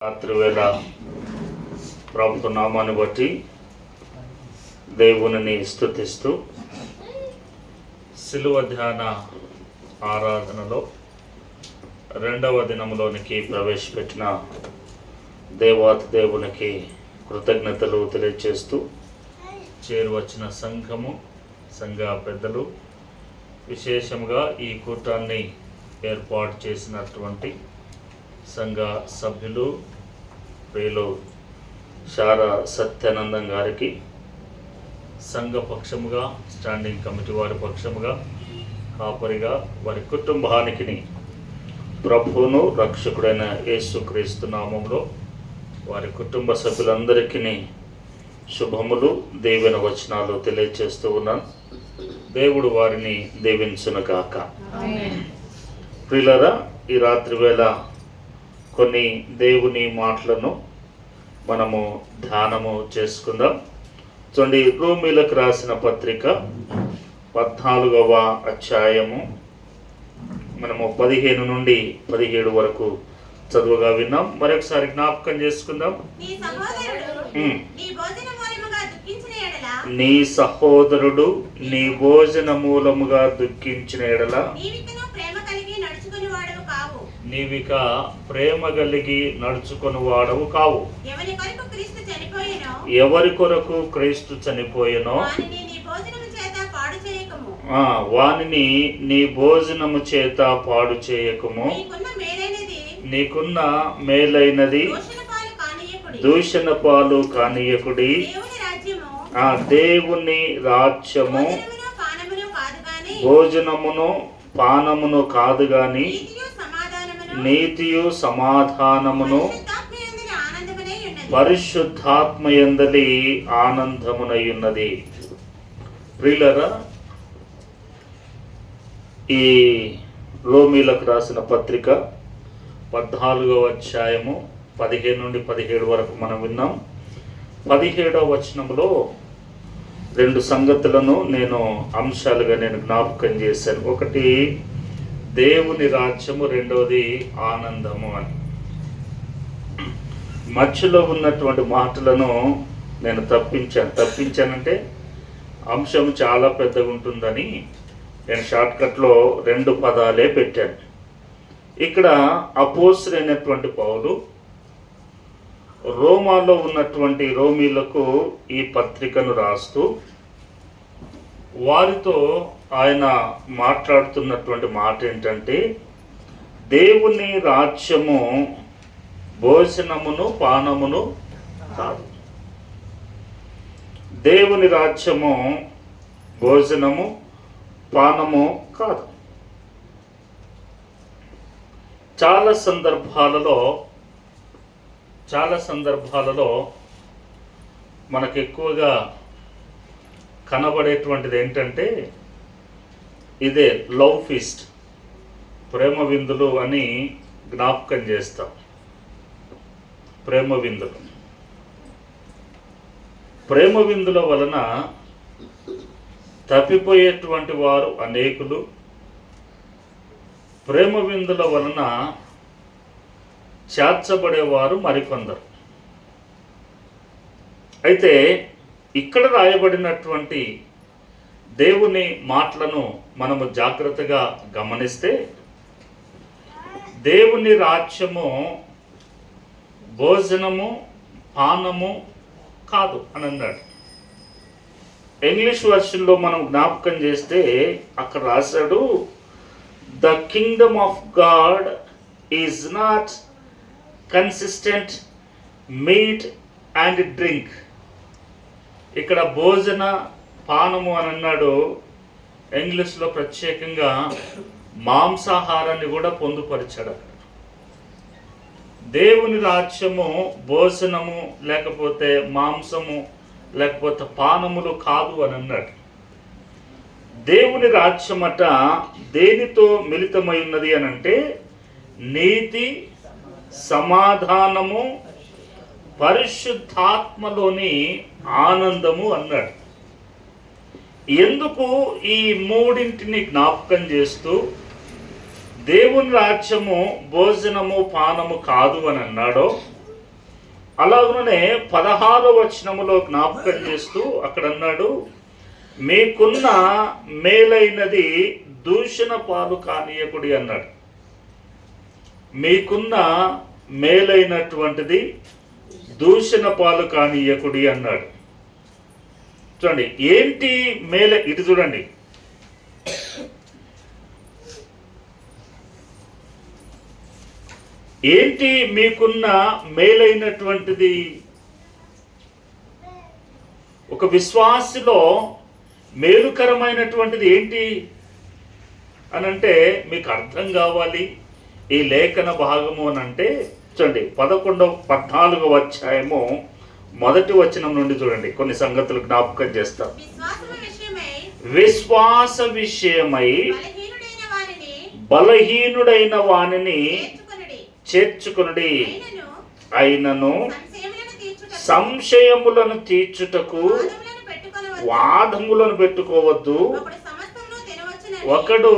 రాత్రి వేళ ప్రభు నామాన్ని బట్టి దేవుని స్తుతిస్తూ శిలువ ధ్యాన ఆరాధనలో రెండవ దినంలోనికి ప్రవేశపెట్టిన దేవాతి దేవునికి కృతజ్ఞతలు తెలియజేస్తూ చేరువచ్చిన సంఘ పెద్దలు, విశేషంగా ఈ కూటాన్ని ఏర్పాటు చేసినటువంటి సంఘ సభ్యులు, ప్రియులు శారా సత్యానందం గారికి సంఘ పక్షముగా, స్టాండింగ్ కమిటీ వారి పక్షముగా, కాపరిగా వారి కుటుంబానికి ప్రభువును రక్షకుడైన యేసుక్రీస్తు నామములో వారి కుటుంబ సభ్యులందరికీ శుభములు, దీవెన వచనాలు తెలియజేస్తూ ఉన్నాను. దేవుడు వారిని దీవించునుగాక. ప్రియులారా, ఈ రాత్రి వేళ కొన్ని దేవుని మాటలను మనము ధ్యానము చేసుకుందాం. చూడండి, రోమీలకు రాసిన పత్రిక 14వ అధ్యాయము మనము 15 నుండి 17 వరకు చదువుగా విన్నాం. మరొకసారి జ్ఞాపకం చేసుకుందాం. నీ సహోదరుడు నీ భోజన మూలముగా దుఃఖించిన ఎడల నీవిక ప్రేమ కలిగి నడుచుకొని వాడవు కావు. ఎవరి కొరకు క్రీస్తు చనిపోయెనో వానిని నీ భోజనము చేత పాడు చేయకము. నీకున్న మేలైనది దూషణ పాలు కానీయకుడి. ఆ దేవుని రాజ్యము భోజనమును పానమును కాదు గాని నీతియు సమాధానమును పరిశుద్ధాత్మయందలి ఆనందమునయున్నది. ప్రియులరా, ఈ రోమీలకు రాసిన పత్రిక 14వ అధ్యాయము 15 నుండి 17 వరకు మనం విన్నాం. 17వ వచనంలో 2 సంగతులను అంశాలుగా జ్ఞాపకం చేశాను. ఒకటి దేవుని రాజ్యము, రెండవది ఆనందము అని. మధ్యలో ఉన్నటువంటి మాటలను నేను తప్పించానంటే అంశం చాలా పెద్దగా ఉంటుందని నేను షార్ట్కట్లో 2 పదాలే పెట్టాను. ఇక్కడ అపోస్తలుడైనటువంటి పౌలు రోమాలో ఉన్నటువంటి రోమీలకు ఈ పత్రికను రాస్తూ వారితో ఆయన మాట్లాడుతున్నటువంటి మాట ఏంటంటే, దేవుని రాజ్యము భోజనమును పానమును కాదు. దేవుని రాజ్యము భోజనము పానము కాదు. చాలా సందర్భాలలో మనకు ఎక్కువగా కనబడేటువంటిది ఏంటంటే ఇదే లవ్ ఫీస్ట్, ప్రేమ విందులు అని జ్ఞాపకం చేస్తాం. ప్రేమ విందుల వలన తప్పిపోయేటువంటి వారు అనేకులు. ప్రేమ విందుల వలన చేర్చబడేవారు మరికొందరు. అయితే ఇక్కడ రాయబడినటువంటి దేవుని మాటలను మనము జాగ్రత్తగా గమనిస్తే, దేవుని రాజ్యము భోజనము పానము కాదు అని అన్నాడు. ఇంగ్లీష్ వర్షన్లో మనం జ్ఞాపకం చేస్తే అక్కడ రాశాడు, the Kingdom of God is not consistent meet and drink. ఇక్కడ భోజన పానము అని అన్నాడు. ఇంగ్లీష్లో ప్రత్యేకంగా మాంసాహారాన్ని కూడా పొందుపరిచాడు. దేవుని రాజ్యము భోజనము లేకపోతే మాంసము లేకపోతే పానములు కాదు అని అన్నాడు. దేవుని రాజ్యమట దేనితో మిళితమై ఉన్నది అని అంటే నీతి, సమాధానము, పరిశుద్ధాత్మలోని ఆనందము అన్నాడు. ఎందుకు ఈ మూడింటిని జ్ఞాపకం చేస్తూ దేవుని రాజ్యము భోజనము పానము కాదు అని అన్నాడో అలాగనే 16వ వచనములో జ్ఞాపకం చేస్తూ అక్కడ అన్నాడు, మీకున్న మేలైనది దూషణ పాలు కానీయకుడి అన్నాడు. మీకున్న మేలైనటువంటిది దూషణ పాలు కానీయకుడి అన్నాడు. చూడండి ఏంటి మేలే, ఇటు చూడండి. ఏంటి మీకున్న మేలైనటువంటిది? ఒక విశ్వాసిలో మేలుకరమైనటువంటిది ఏంటి అని అంటే మీకు అర్థం కావాలి ఈ లేఖన భాగము అని అంటే. చూడండి 14వ అధ్యాయము 1వ వచనం నుండి చూడండి, కొన్ని సంగతులు జ్ఞాపకం చేస్తాం. విశ్వాస విషయమై బలహీనుడైన వానిని చేర్చుకొనుడి, అయినను సంశయములను తీర్చుటకు వాదములను పెట్టుకోవద్దు. ఒకడు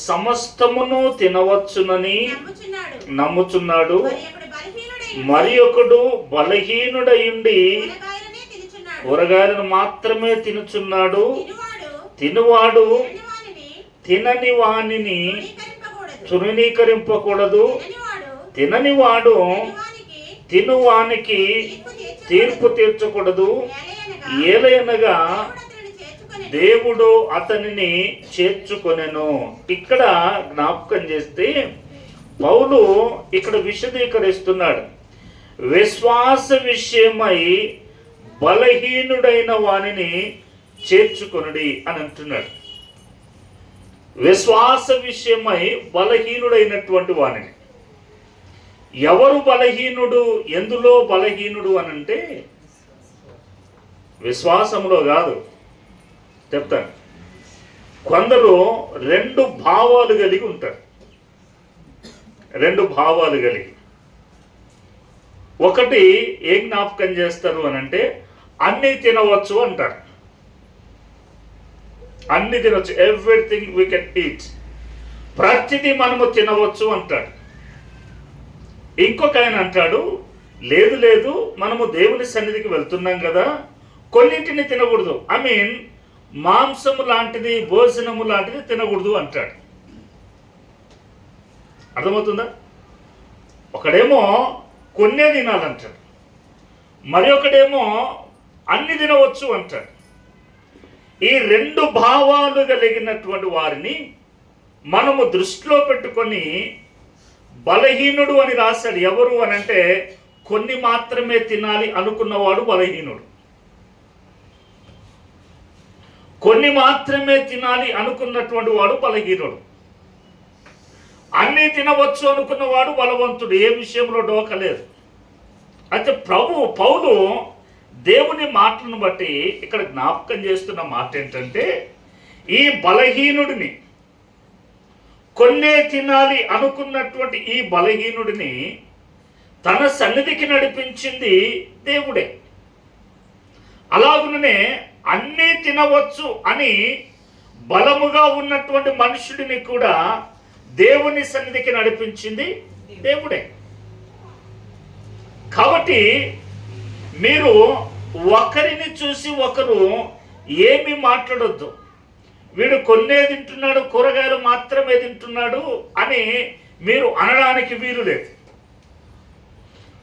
సమస్తమును తినవచ్చునని నమ్ముచున్నాడు, మరి ఒకడు బలహీనుడయుండి కూరగాయలను మాత్రమే తినుచున్నాడు. తినువాడు తినని వానిని తృణీకరింపకూడదు. తిననివాడు తినువానికి తీర్పు తీర్చకూడదు. ఏలయనగా దేవుడు అతనిని చేర్చుకొనెను. ఇక్కడ జ్ఞాపకం చేస్తే పౌలు ఇక్కడ విశదీకరిస్తున్నాడు. విశ్వాస విషయమై బలహీనుడైన వానిని చేర్చుకొనుడి అని అంటున్నాడు. విశ్వాస విషయమై బలహీనుడైనటువంటి వానిని. ఎవరు బలహీనుడు, ఎందులో బలహీనుడు అనంటే విశ్వాసములో కాదు. చెప్తాను, కొందరు 2 భావాలు కలిగి ఉంటారు. 2 భావాలు కలిగి ఒకటి ఏం జ్ఞాపకం చేస్తారు అనంటే అన్నీ తినవచ్చు అంటారు. అన్ని తినవచ్చు, ఎవ్రీథింగ్ వీ కెన్ ఈట్, ప్రతిదీ మనము తినవచ్చు అంటాడు. ఇంకొక ఆయన అంటాడు, లేదు లేదు మనము దేవుని సన్నిధికి వెళ్తున్నాం కదా, కొన్నింటిని తినకూడదు, ఐ మీన్ మాంసము లాంటిది భోజనము లాంటిది తినకూడదు అంటాడు. అర్థమవుతుందా? ఒకడేమో కొన్నే తినాలంటాడు, మరి ఒకడేమో అన్ని తినవచ్చు అంటాడు. ఈ 2 భావాలు కలిగినటువంటి వారిని మనము దృష్టిలో పెట్టుకొని బలహీనుడు అని రాశాడు. ఎవరు అని అంటే కొన్ని మాత్రమే తినాలి అనుకున్నవాడు బలహీనుడు. కొన్ని మాత్రమే తినాలి అనుకున్నటువంటి వాడు బలహీనుడు. అన్నీ తినవచ్చు అనుకున్నవాడు బలవంతుడు, ఏ విషయంలో డోకలేదు. అయితే పౌలు దేవుని మాటలను బట్టి ఇక్కడ జ్ఞాపకం చేస్తున్న మాట ఏంటంటే, ఈ బలహీనుడిని, కొన్నే తినాలి అనుకున్నటువంటి ఈ బలహీనుడిని తన సన్నిధికి నడిపించింది దేవుడే. అలాగుననే అన్నీ తినవచ్చు అని బలముగా ఉన్నటువంటి మనుషుడిని కూడా దేవుని సన్నిధికి నడిపించింది దేవుడే. కాబట్టి మీరు ఒకరిని చూసి ఒకరు ఏమి మాట్లాడొద్దు. వీడు కొన్నే తింటున్నాడు, కూరగాయలు మాత్రమే తింటున్నాడు అని మీరు అనడానికి వీలు లేదు.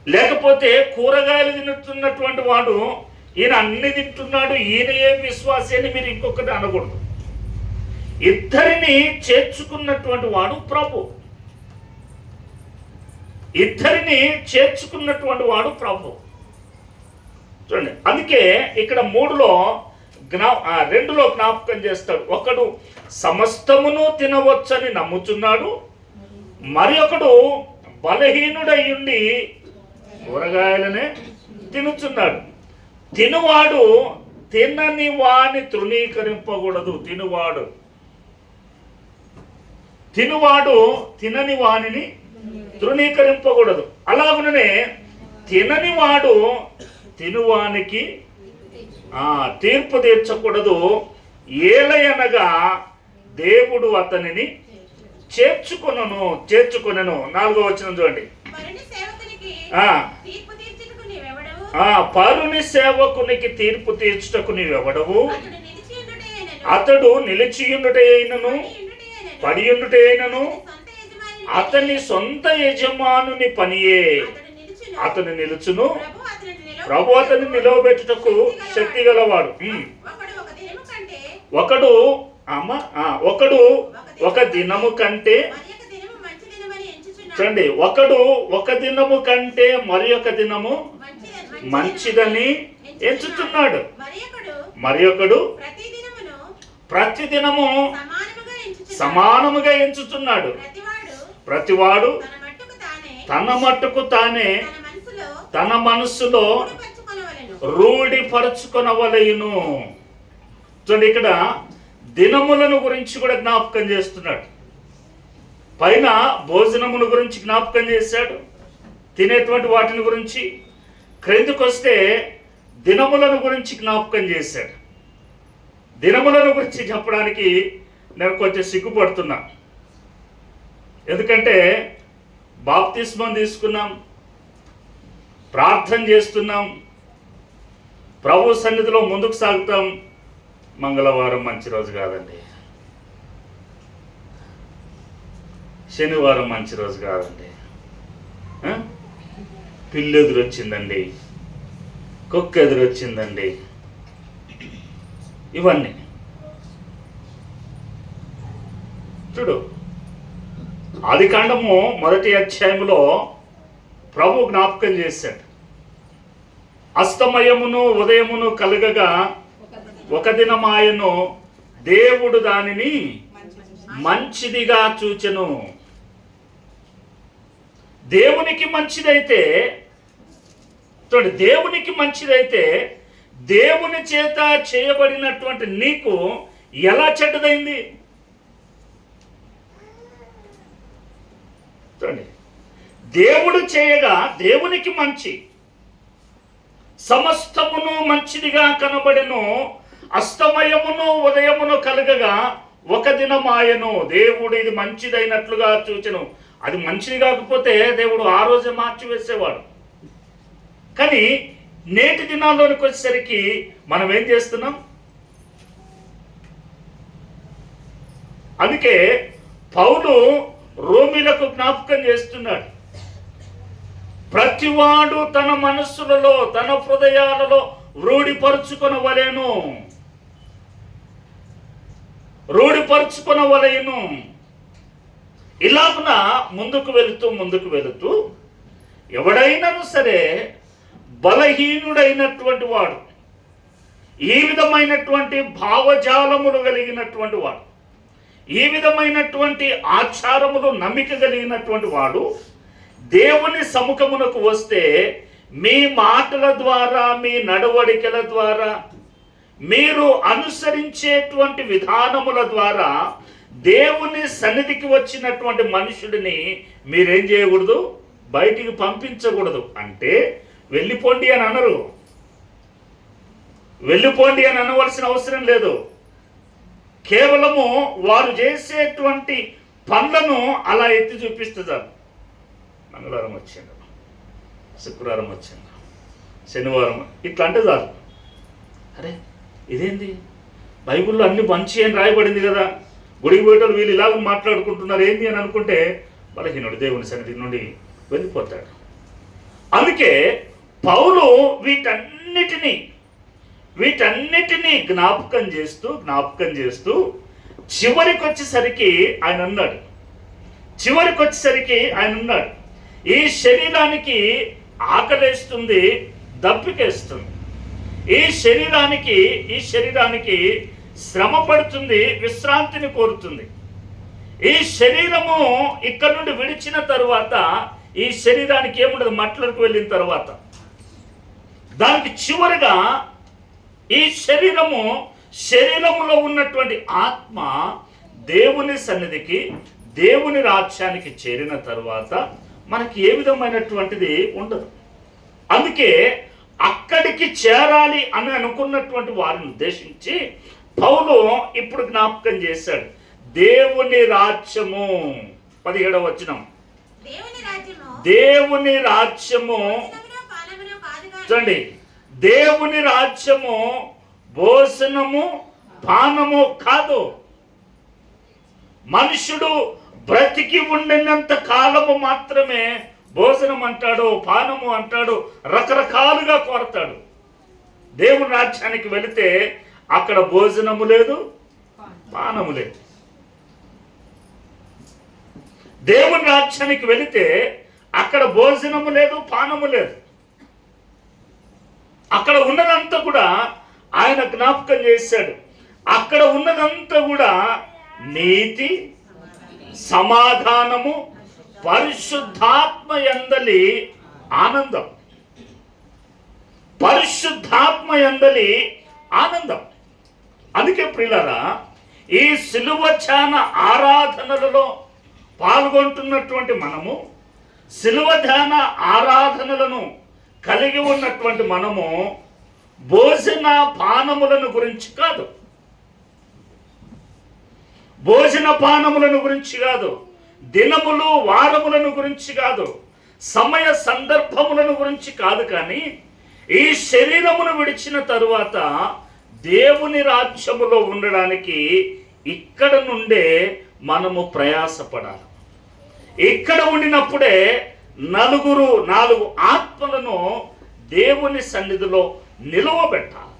లేకపోతే కూరగాయలు తింటున్నటువంటి వాడు ఈయన అన్ని తింటున్నాడు, ఈయన ఏం విశ్వాసి అని మీరు ఇంకొకటి అనకూడదు. ఇద్దరిని చేర్చుకున్నటువంటి వాడు ప్రభు. ఇద్దరిని చేర్చుకున్నటువంటి వాడు ప్రభు. చూడండి, అందుకే ఇక్కడ 2లో జ్ఞాపకం చేస్తాడు. ఒకడు సమస్తమును తినవచ్చని నమ్ముచున్నాడు, మరి ఒకడు బలహీనుడయ్యుండి కూరగాయలనే తినుచున్నాడు. తినువాడు తినని వాని తృణీకరింపకూడదు. తినువాడు తినని వానిని తృణీకరింపకూడదు. అలాగనే తినని వాడు తినువానికి తీర్పు తీర్చకూడదు. ఏలయనగా దేవుడు అతనిని చేర్చుకొనెను. 4వ వచనం చూడండి. పరుని సేవకునికి తీర్పు తీర్చుటకు నీవెవడవు? అతడు నిలిచియుండుటైనను పడియుండుటైనను అతని సొంత యజమానుని పనియే. అతను నిలుచును, ప్రభు అతన్ని నిలవబెట్టుటకు శక్తి గలవాడు. ఒకడు ఒక దినము కంటే, చూడండి, ఒకడు ఒక దినము కంటే మరి ఒక దినము మంచిదని ఎంచుతున్నాడు. మరి ఒకడు ప్రతిదినము సమానముగా ఎంచుతున్నాడు. ప్రతివాడు తన మట్టుకు తానే తన మనస్సులో రూఢిపరచుకొనవలెను. చూడండి, ఇక్కడ దినములను గురించి కూడా జ్ఞాపకం చేస్తున్నాడు. పైన భోజనముల గురించి జ్ఞాపకం చేశాడు, తినేటువంటి వాటిని గురించి. క్రిందికి వస్తే దినములను గురించి జ్ఞాపకం చేశాడు. దినములను గురించి చెప్పడానికి నేను కొంచెం సిగ్గుపడుతున్నా. ఎందుకంటే బాప్తిస్మం తీసుకున్నాం, ప్రార్థన చేస్తున్నాం, ప్రభు సన్నిధిలో ముందుకు సాగుతాం. మంగళవారం మంచి రోజు కాదండి, శనివారం మంచి రోజు కాదండి, పిల్లి ఎదురొచ్చిందండి, కుక్క ఎదురొచ్చిందండి, ఇవన్నీ చూడు. ఆదికాండము 1వ అధ్యాయంలో ప్రభు జ్ఞాపకం చేశాడు. అస్తమయమును ఉదయమును కలగగా ఒక దినమాయను, దేవుడు దానిని మంచిదిగా చూచెను. దేవునికి మంచిదైతే, చూడండి, దేవునికి మంచిదైతే దేవుని చేత చేయబడినటువంటి నీకు ఎలా చెడ్డదైంది? చూడండి, దేవుడు చేయగా దేవునికి మంచి, సమస్తమును మంచిదిగా కనబడెను. అస్తమయమును ఉదయమును కలగగా ఒక దినమాయను, దేవుడు ఇది మంచిదైనట్లుగా చూచెను. అది మంచిది కాకపోతే దేవుడు ఆ రోజే మార్చివేసేవాడు. కానీ నేటి దినాల్లోనికి వచ్చేసరికి మనం ఏం చేస్తున్నాం? అందుకే పౌలు రోమిలకు జ్ఞాపకం చేస్తున్నాడు, ప్రతివాడు తన మనస్సులలో తన హృదయాలలో రూఢిపరుచుకొనవలెను. ఇలాగున ముందుకు వెళుతూ ఎవడైనాను సరే బలహీనుడైనటువంటి వాడు, ఈ విధమైనటువంటి భావజాలములు కలిగినటువంటి వాడు, ఈ విధమైనటువంటి ఆచారములు నమ్మిక కలిగినటువంటి వాడు దేవుని సముఖమునకు వస్తే మీ మాటల ద్వారా, మీ నడవడికల ద్వారా, మీరు అనుసరించేటువంటి విధానముల ద్వారా దేవుని సన్నిధికి వచ్చినటువంటి మనుషుడిని మీరేం చేయకూడదు? బయటికి పంపించకూడదు. అంటే వెళ్ళిపోండి అని అనరు, వెళ్ళిపోండి అని అనవలసిన అవసరం లేదు. కేవలము వారు చేసేటువంటి పనులను అలా ఎత్తి చూపిస్తారు. మంగళవారం వచ్చింది, శుక్రవారం వచ్చింది, శనివారం ఇట్లా అంటే చాలు. అరే ఇదేంది, బైబిల్లో అన్ని మంచి అని రాయబడింది కదా, గుడికి పోయేటోళ్ళు వీళ్ళు ఇలాగ మాట్లాడుకుంటున్నారు ఏంది అని అనుకుంటే బలహీనుడు దేవుని సన్నిధి నుండి వెళ్ళిపోతాడు. అందుకే పౌలు వీటన్నిటినీ జ్ఞాపకం చేస్తూ చివరికి వచ్చేసరికి ఆయన అన్నాడు, ఈ శరీరానికి ఆకలేస్తుంది, దప్పికేస్తుంది, ఈ శరీరానికి శ్రమ పడుతుంది, విశ్రాంతిని కోరుతుంది. ఈ శరీరము ఇక్కడ నుండి విడిచిన తరువాత ఈ శరీరానికి ఏముండదు, మట్లకు వెళ్ళిన తర్వాత దానికి చివరిగా ఈ శరీరములో ఉన్నటువంటి ఆత్మ దేవుని సన్నిధికి, దేవుని రాజ్యానికి చేరిన తరువాత మనకి ఏ విధమైనటువంటిది ఉండదు. అందుకే అక్కడికి చేరాలి అని అనుకున్నటువంటి వారిని ఉద్దేశించి పౌలు ఇప్పుడు జ్ఞాపకం చేశాడు. దేవుని రాజ్యము 17వ వచనం, దేవుని రాజ్యము చూడండి, దేవుని రాజ్యము భోజనము పానము కాదు. మనుషుడు బ్రతికి ఉండినంత కాలము మాత్రమే భోజనం అంటాడు, పానము అంటాడు, రకరకాలుగా కోరతాడు. దేవుని రాజ్యానికి వెళితే అక్కడ భోజనము లేదు, పానము లేదు. దేవుని రాజ్యానికి వెళితే అక్కడ భోజనము లేదు, పానము లేదు. అక్కడ ఉన్నదంతా కూడా ఆయన జ్ఞాపకం చేశాడు. అక్కడ ఉన్నదంతా కూడా నీతి, సమాధానము, పరిశుద్ధాత్మ యందలి ఆనందం. పరిశుద్ధాత్మ యందలి ఆనందం. అందుకే ప్రియులారా, ఈ సిలువ ధ్యాన ఆరాధనలలో పాల్గొంటున్నటువంటి మనము, సిలువ ధ్యాన ఆరాధనలను కలిగి ఉన్నటువంటి మనము భోజన పానములను గురించి కాదు, భోజన పానములను గురించి కాదు, దినములు వారములను గురించి కాదు, సమయ సందర్భములను గురించి కాదు, కానీ ఈ శరీరమును విడిచిన తరువాత దేవుని రాజ్యములో ఉండడానికి ఇక్కడ నుండే మనము ప్రయాసపడాలి. ఇక్కడ ఉండినప్పుడే నాలుగు ఆత్మలను దేవుని సన్నిధిలో నిలువబెట్టాలి.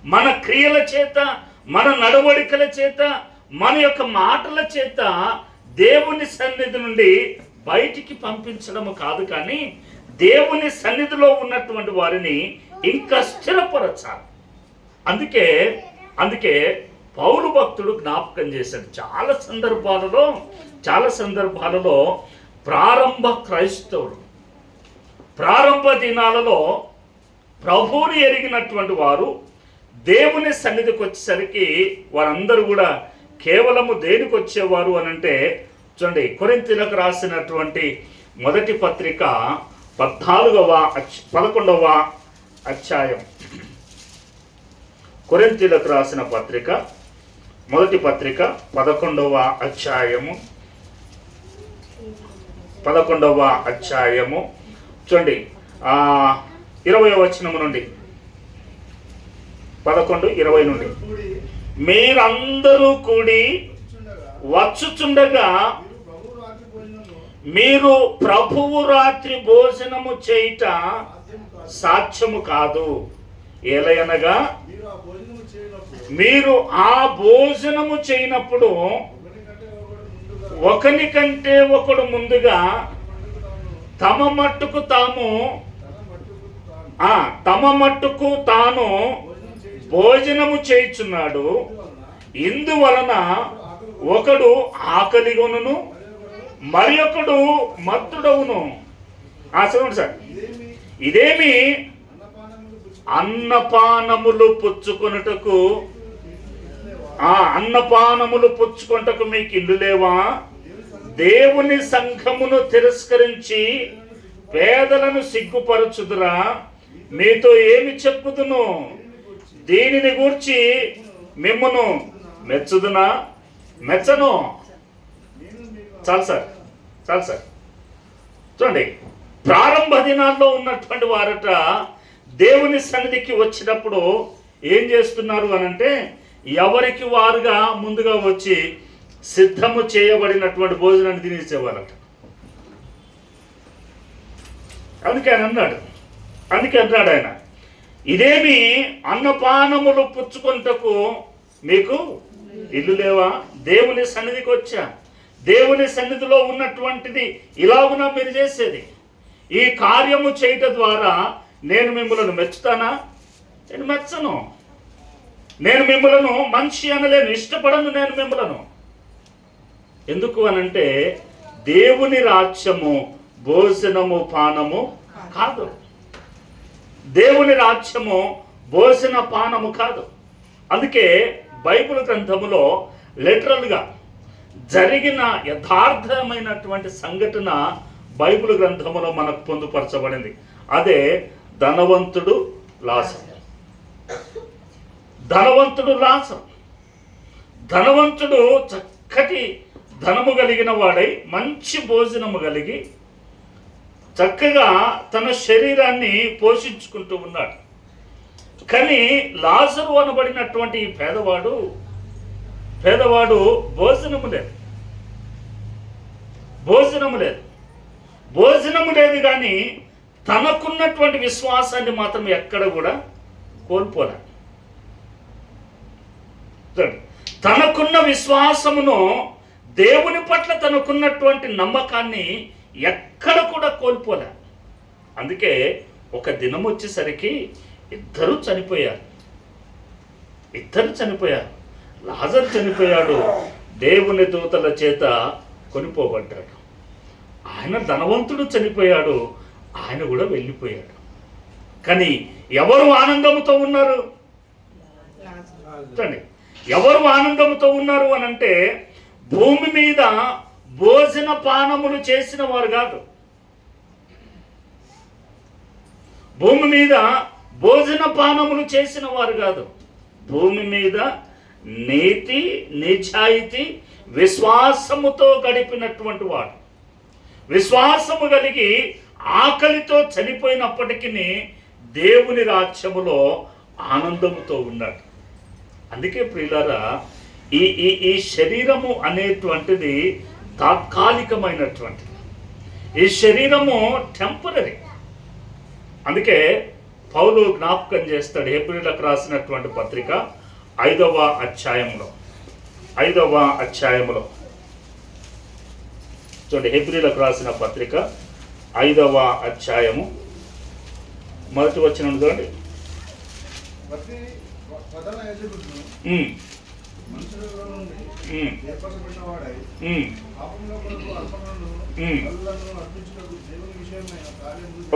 మన క్రియల చేత, మన నడవడికల చేత, మన యొక్క మాటల చేత దేవుని సన్నిధి నుండి బయటికి పంపించడము కాదు, కానీ దేవుని సన్నిధిలో ఉన్నటువంటి వారిని ఇంకా స్థిరపరచాలి. అందుకే పౌలు భక్తుడు జ్ఞాపకం చేశాడు. చాలా సందర్భాలలో ప్రారంభ క్రైస్తవులు, ప్రారంభ దినాలలో ప్రభువుని ఎరిగినటువంటి వారు దేవుని సన్నిధికి వచ్చేసరికి వారందరూ కూడా కేవలము దేనికి వచ్చేవారు అని అంటే, చూడండి, కొరింథీయులకు రాసినటువంటి మొదటి పత్రిక 11వ అధ్యాయం. కొరింథీయులకు రాసిన పత్రిక, మొదటి పత్రిక 11వ అధ్యాయము. 11వ అధ్యాయము చూడండి, 20వ వచనము నుండి 11:20 నుండి. మీరందరూ కూడి వచ్చుచుండగా మీరు ప్రభువు రాత్రి భోజనము చేయుట సాధ్యము కాదు. ఏలయనగా మీరు ఆ భోజనము చేయనప్పుడు ఒకని కంటే ఒకడు ముందుగా తమ మట్టుకు తాను భోజనము చేయుచున్నాడు. ఇందువలన ఒకడు ఆకలిగొనును, మరి ఒకడు మత్తుడవును. చూడండి సార్, ఇదేమి అన్నపానములు పుచ్చుకొనుటకు మీకు ఇల్లు లేవా? దేవుని సంఘమును తిరస్కరించి పేదలను సిగ్గుపరచుదురా? మీతో ఏమి చెప్పుదును? దీనిని గూర్చి మిమ్మును మెచ్చుదునా? మెచ్చను. చాలు సార్. చూడండి, ప్రారంభ దినాల్లో ఉన్నటువంటి వారట దేవుని సన్నిధికి వచ్చినప్పుడు ఏం చేస్తున్నారు అనంటే, ఎవరికి వారుగా ముందుగా వచ్చి సిద్ధము చేయబడినటువంటి భోజనాన్ని తినేసేవారట. అందుకే అన్నాడు ఆయన, ఇదేమి అన్నపానములు పుచ్చుకొనుటకు మీకు ఇల్లు లేవా? దేవుని సన్నిధికి వచ్చా, దేవుని సన్నిధిలో ఉన్నటువంటిది ఇలాగునా మీరు చేసేది. ఈ కార్యము చేయట ద్వారా నేను మిమ్మల్ని మెచ్చుతానా? నేను మెచ్చను. నేను మిమ్మలను మనిషి అనలేను, ఇష్టపడను నేను మిమ్మలను. ఎందుకు అనంటే, దేవుని రాజ్యము భోజనము పానము కాదు. దేవుని రాజ్యము భోజన పానము కాదు. అందుకే బైబిల్ గ్రంథములో లిటరల్గా జరిగిన యథార్థమైనటువంటి సంఘటన బైబిల్ గ్రంథములో మనకు పొందుపరచబడింది. అదే ధనవంతుడు లాజరు. ధనవంతుడు చక్కటి ధనము కలిగిన వాడై మంచి భోజనము కలిగి చక్కగా తన శరీరాన్ని పోషించుకుంటూ ఉన్నాడు. కానీ లాజరు అనబడినటువంటి ఈ పేదవాడు భోజనము లేదు కానీ తనకున్నటువంటి విశ్వాసాన్ని మాత్రం ఎక్కడ కూడా కోల్పోలే. తనకున్న విశ్వాసమును, దేవుని పట్ల తనకున్నటువంటి నమ్మకాన్ని ఎక్కడ కూడా కోల్పోలే. అందుకే ఒక దినం వచ్చేసరికి ఇద్దరు చనిపోయారు. లాజరు చనిపోయాడు, దేవుని దూతల చేత కొనిపోబడ్డాడు. ఆయన ధనవంతుడు చనిపోయాడు, ఆయన కూడా వెళ్ళిపోయాడు. కానీ ఎవరు ఆనందంతో ఉన్నారు? ఎవరు ఆనందంతో ఉన్నారు అని అంటే, భూమి మీద భోజన పానములు చేసిన వారు కాదు. భూమి మీద భోజన పానములు చేసిన వారు కాదు. భూమి మీద నీతి, నిజాయితీ, విశ్వాసముతో గడిపినటువంటి వాడు, విశ్వాసము కలిగి ఆకలితో చనిపోయినప్పటికీ దేవుని రాజ్యములో ఆనందముతో ఉన్నాడు. అందుకే ప్రియులారా, ఈ శరీరము అనేటువంటిది తాత్కాలికమైనటువంటిది. ఈ శరీరము టెంపరరీ. అందుకే పౌలు జ్ఞాపకం చేస్తాడు హెబ్రీయులకు రాసినటువంటి పత్రిక 5వ అధ్యాయములో చూడండి. హెబ్రీయులకు రాసిన పత్రిక 5వ అధ్యాయము మొదటి వచనం చూడండి.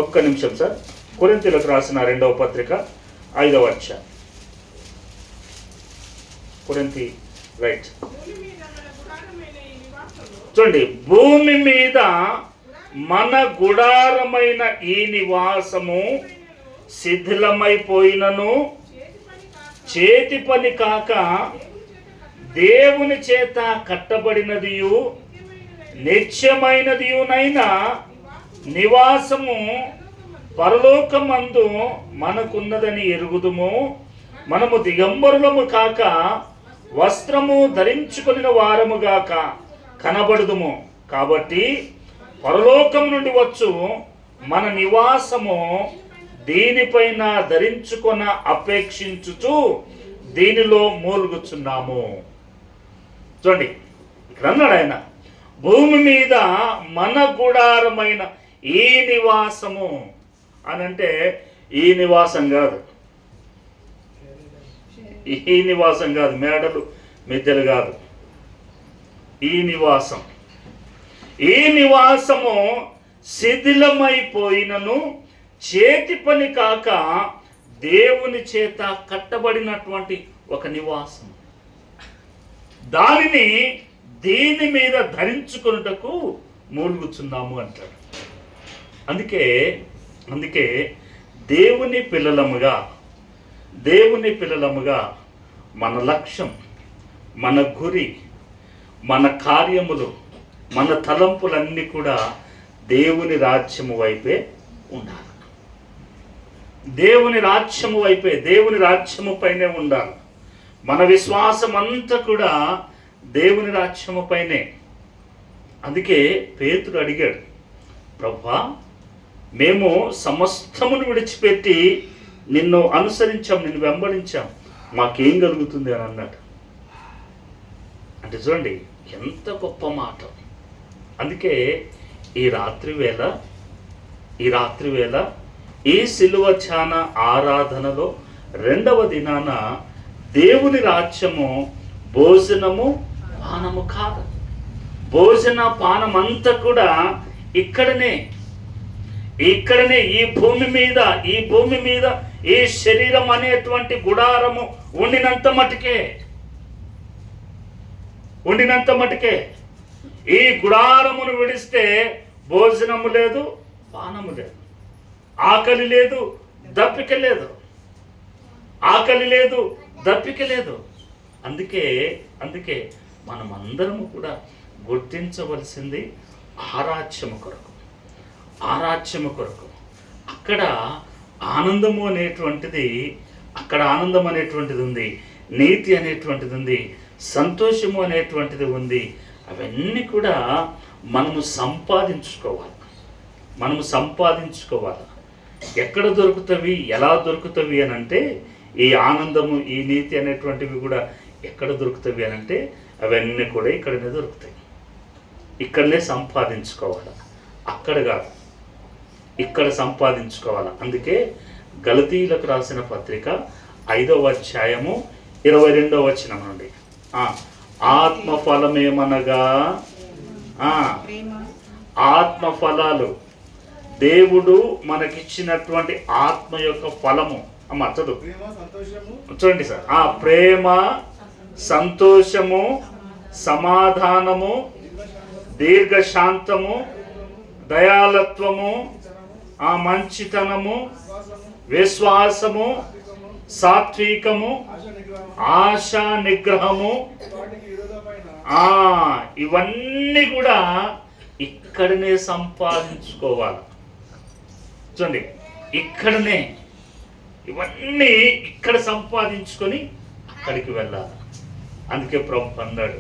ఒక్క నిమిషం సార్. కొరింథీయులకు రాసిన 2వ పత్రిక 5వ అధ్యాయం. కొరింథీ రైట్ చూడండి. భూమి మీద మన గుడారమైన ఈ నివాసము శిథిలమైపోయినను చేతి పని కాక దేవుని చేత కట్టబడినదియు నిత్యమైనదియునైనా నివాసము పరలోకమందు మనకున్నదని ఎరుగుదుము. మనము దిగంబరులము కాక వస్త్రము ధరించుకొనిన వారముగాక కనబడుదుము. కాబట్టి పరలోకం నుండి వచ్చు మన నివాసము దీనిపైన ధరించుకొన అపేక్షించుచు దీనిలో మూలుగుచున్నాము. చూడండి, ఇక్కడ అన్నాడు ఆయన, భూమి మీద మన గుడారమైన ఈ నివాసము అని అంటే ఈ నివాసం కాదు, మేడలు మిద్దెలు కాదు. ఈ నివాసము శిథిలమైపోయినను చేతి పని కాక దేవుని చేత కట్టబడినటువంటి ఒక నివాసం. దానిని దీని మీద ధరించుకొనుటకు మూలుగుచున్నాము అంటాడు. అందుకే దేవుని పిల్లలముగా మన లక్ష్యం, మన గురి, మన కార్యములు, మన తలంపులన్నీ కూడా దేవుని రాజ్యము వైపే ఉండాలి. దేవుని రాజ్యము పైనే ఉండాలి. మన విశ్వాసం అంతా కూడా దేవుని రాజ్యము పైనే. అందుకే పేతురు అడిగాడు, ప్రభువా, మేము సమస్తమును విడిచిపెట్టి నిన్ను అనుసరించాం, నిన్ను వెంబడించాం, మాకేం కలుగుతుంది అని అన్నాడు. అంటే చూడండి ఎంత గొప్ప మాట. అందుకే ఈ రాత్రి వేళ ఈ సిలువ ధ్యాన ఆరాధనలో 2వ దినాన దేవుని రాజ్యము భోజనము పానము కాదు. భోజన పానం అంతా కూడా ఇక్కడనే ఈ భూమి మీద ఈ శరీరం అనేటువంటి గుడారము ఉండినంత మటుకే ఈ గుడారమును విడిస్తే భోజనము లేదు, పానము లేదు, ఆకలి లేదు, దప్పిక లేదు. అందుకే మనమందరము కూడా గుర్తించవలసింది ఆ రాజ్యము కొరకు. ఆ రాజ్యము కొరకు. అక్కడ ఆనందము అనేటువంటిది, అక్కడ ఆనందం అనేటువంటిది ఉంది, నీతి అనేటువంటిది ఉంది, సంతోషము అనేటువంటిది ఉంది. అవన్నీ కూడా మనము సంపాదించుకోవాలి. ఎక్కడ దొరుకుతవి, ఎలా దొరుకుతవి అని అంటే, ఈ ఆనందము, ఈ నీతి అనేటువంటివి కూడా ఎక్కడ దొరుకుతవి అని అంటే, అవన్నీ కూడా ఇక్కడనే దొరుకుతాయి. ఇక్కడనే సంపాదించుకోవాలి, అక్కడ కాదు, ఇక్కడ సంపాదించుకోవాలి. అందుకే గలతీయులకు రాసిన పత్రిక 5వ అధ్యాయము 22వ వచనం నుండి, ఆత్మఫలమేమనగా, ఆత్మఫలాలు దేవుడు మనకిచ్చినటువంటి ఆత్మ యొక్క ఫలము. చదువు చూడండి సార్. ప్రేమ, సంతోషము, సమాధానము, దీర్ఘశాంతము, దయాళత్వము, మంచితనము, విశ్వాసము, సాత్వికము, ఆశా నిగ్రహము, ఇవన్నీ కూడా ఇక్కడనే సంపాదించుకోవాలి. చూడండి, ఇక్కడనే ఇవన్నీ ఇక్కడ సంపాదించుకొని అక్కడికి వెళ్ళాలి. అందుకే ప్రభు అన్నాడు,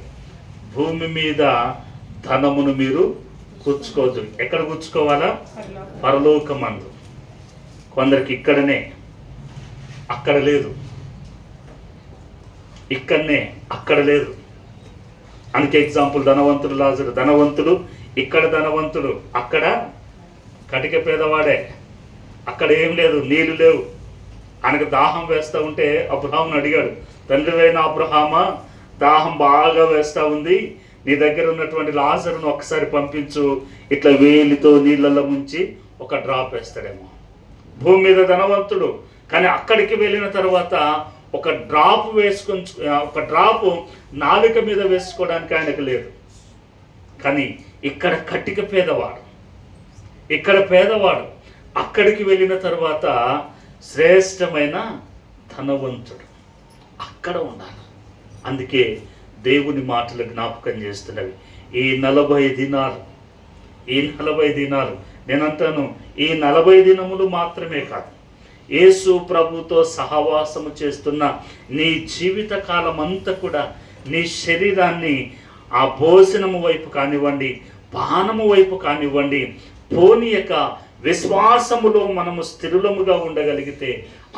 భూమి మీద ధనమును మీరు కూర్చుకోవద్దు. ఎక్కడ కూర్చుకోవాలా? పరలోకమందు. కొందరికి ఇక్కడనే, అక్కడ లేదు, ఇక్కడనే, అక్కడ లేదు. అందుకే ఎగ్జాంపుల్ ధనవంతుడు లాజరు. ధనవంతుడు ఇక్కడ, ధనవంతుడు అక్కడ, కటిక పేదవాడే. అక్కడ ఏం లేదు, నీళ్లు లేవు. ఆయనకు దాహం వేస్తూ ఉంటే అబ్రహామును అడిగాడు, తండ్రివైన అబ్రహామా, దాహం బాగా వేస్తూ ఉంది, నీ దగ్గర ఉన్నటువంటి లాజరును ఒకసారి పంపించు, ఇట్లా వేలితో నీళ్ళల్లో ముంచి ఒక డ్రాప్ వేస్తాడేమో. భూమి మీద ధనవంతుడు, కానీ అక్కడికి వెళ్ళిన తర్వాత ఒక డ్రాప్ నాలుక మీద వేసుకోవడానికి ఆయనకు లేదు. కానీ ఇక్కడ కట్టిక పేదవాడు, ఇక్కడ పేదవాడు అక్కడికి వెళ్ళిన తర్వాత శ్రేష్టమైన ధనవంతుడు అక్కడ ఉండాలి. అందుకే దేవుని మాటలు జ్ఞాపకం చేస్తున్నవి. ఈ 40 దినాలు నేనంటాను, ఈ 40 దినములు మాత్రమే కాదు, యేసు ప్రభుతో సహవాసము చేస్తున్న నీ జీవిత కాలం అంతా కూడా నీ శరీరాన్ని ఆ భోజనము వైపు కానివ్వండి, పానము వైపు కానివ్వండి పోనీయక విశ్వాసములో మనము స్థిరులముగా ఉండగలిగితే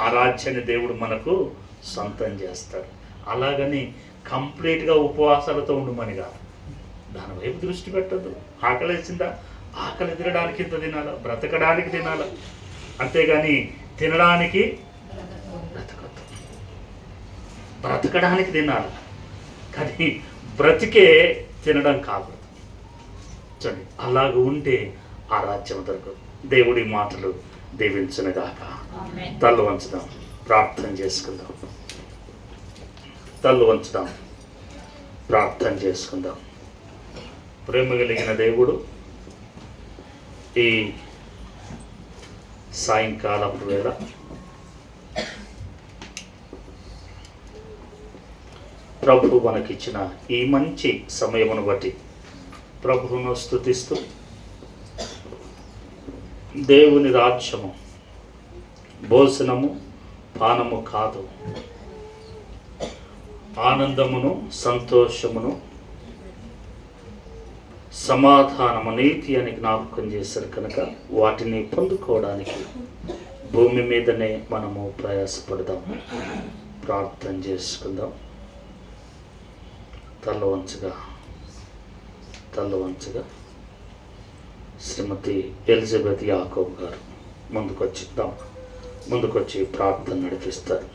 ఆ రాజ్యాన్ని దేవుడు మనకు సొంతం చేస్తాడు. అలాగని కంప్లీట్గా ఉపవాసాలతో ఉండమని కాదు, దాని వైపు దృష్టి పెట్టద్దు. ఆకలి వేసిందా, ఆకలి తినడానికి ఇంత తినాలా, బ్రతకడానికి తినాలా, అంతేగాని తినడానికి బ్రతకద్దు. బ్రతకడానికి తినాలి, కానీ బ్రతికే తినడం కాకూడదు. చూడండి, అలాగ ఉంటే ఆ రాజ్యం దొరకదు. దేవుడి మాటలు దీవించునుగాక. తల్లు వంచుదాం, ప్రార్థన చేసుకుందాం. ప్రార్థన చేసుకుందాం. ప్రేమ కలిగిన దేవుడు, ఈ సాయంకాలపు వేళ ప్రభు మనకిచ్చిన ఈ మంచి సమయమును బట్టి ప్రభువును స్తుతిస్తూ, దేవుని రాజ్యము భోజనము పానము కాదు, ఆనందమును, సంతోషమును, సమాధానము, నీతి అని జ్ఞాపకం చేశారు కనుక వాటిని పొందుకోవడానికి భూమి మీదనే మనము ప్రయాసపడదాం. ప్రార్థన చేసుకుందాం. తల వంచగా శ్రీమతి ఎలిజబెత్ యాకోబ్ గారు ముందుకొచ్చి ప్రార్థన నడిపిస్తారు.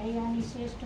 అయ్యా నీ శ్రేష్ఠ